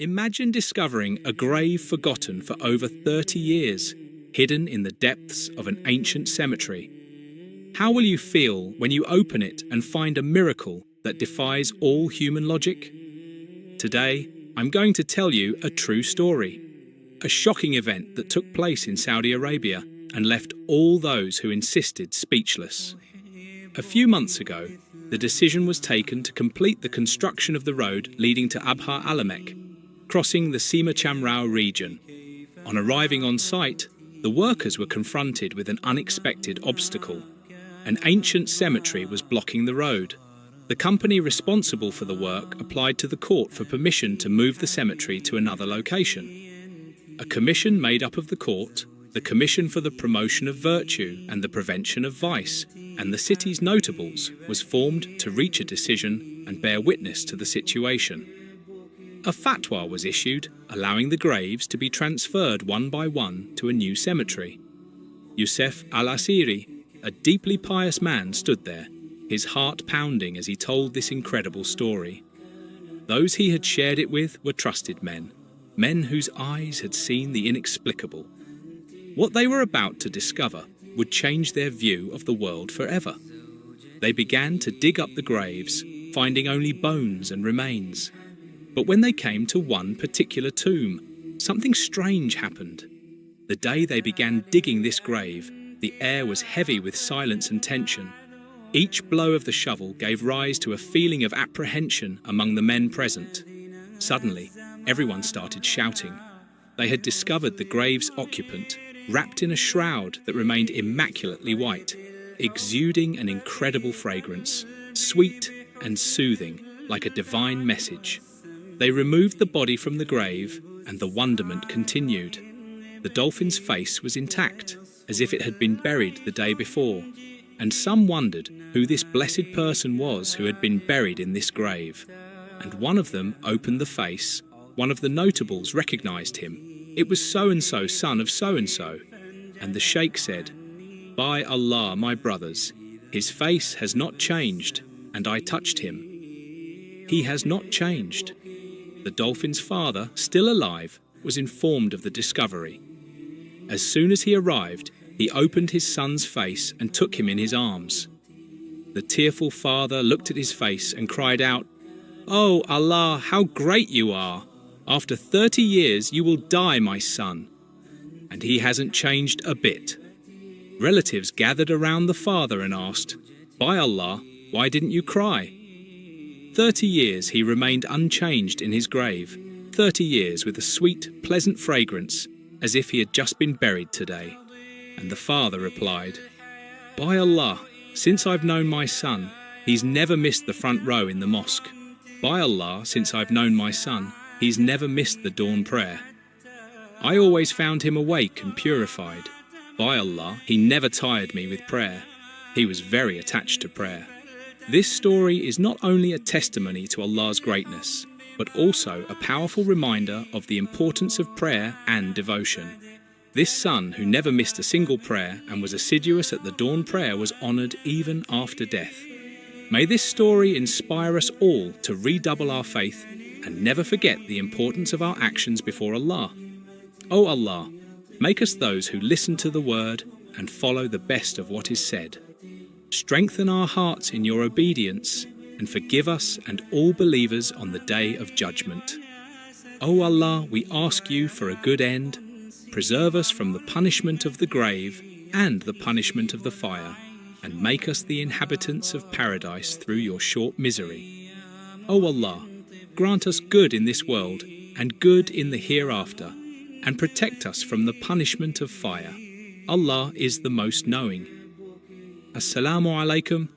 Imagine discovering a grave forgotten for over 30 years, hidden in the depths of an ancient cemetery. How will you feel when you open it and find a miracle that defies all human logic? Today, I'm going to tell you a true story. A shocking event that took place in Saudi Arabia and left all those who insisted speechless. A few months ago, the decision was taken to complete the construction of the road leading to Abha Alamek, crossing the Sima Chamrao region. On arriving on site, the workers were confronted with an unexpected obstacle. An ancient cemetery was blocking the road. The company responsible for the work applied to the court for permission to move the cemetery to another location. A commission made up of the court, the Commission for the Promotion of Virtue and the Prevention of Vice, and the city's notables was formed to reach a decision and bear witness to the situation. A fatwa was issued, allowing the graves to be transferred one by one to a new cemetery. Youssef Al-Asiri, a deeply pious man, stood there, his heart pounding as he told this incredible story. Those he had shared it with were trusted men, men whose eyes had seen the inexplicable. What they were about to discover would change their view of the world forever. They began to dig up the graves, finding only bones and remains. But when they came to one particular tomb, something strange happened. The day they began digging this grave, the air was heavy with silence and tension. Each blow of the shovel gave rise to a feeling of apprehension among the men present. Suddenly, everyone started shouting. They had discovered the grave's occupant, wrapped in a shroud that remained immaculately white, exuding an incredible fragrance, sweet and soothing, like a divine message. They removed the body from the grave, and the wonderment continued. The dolphin's face was intact, as if it had been buried the day before, and some wondered who this blessed person was who had been buried in this grave. And one of them opened the face. One of the notables recognized him. It was so-and-so, son of so-and-so. And the sheikh said, "By Allah, my brothers, his face has not changed, and I touched him. He has not changed." The dolphin's father, still alive, was informed of the discovery. As soon as he arrived, he opened his son's face and took him in his arms. The tearful father looked at his face and cried out, "Oh Allah, how great you are! After 30 years you will die, my son." And he hasn't changed a bit. Relatives gathered around the father and asked, "By Allah, why didn't you cry?" 30 years he remained unchanged in his grave, 30 years with a sweet, pleasant fragrance, as if he had just been buried today. And the father replied, "By Allah, since I've known my son, he's never missed the front row in the mosque. By Allah, since I've known my son, he's never missed the dawn prayer. I always found him awake and purified. By Allah, he never tired me with prayer. He was very attached to prayer." This story is not only a testimony to Allah's greatness, but also a powerful reminder of the importance of prayer and devotion. This son, who never missed a single prayer and was assiduous at the dawn prayer, was honoured even after death. May this story inspire us all to redouble our faith and never forget the importance of our actions before Allah. O Allah, make us those who listen to the word and follow the best of what is said. Strengthen our hearts in your obedience and forgive us and all believers on the day of judgment. O Allah, we ask you for a good end. Preserve us from the punishment of the grave and the punishment of the fire, and make us the inhabitants of paradise through your short misery. O Allah, grant us good in this world and good in the hereafter, and protect us from the punishment of fire. Allah is the most knowing. Assalamu alaikum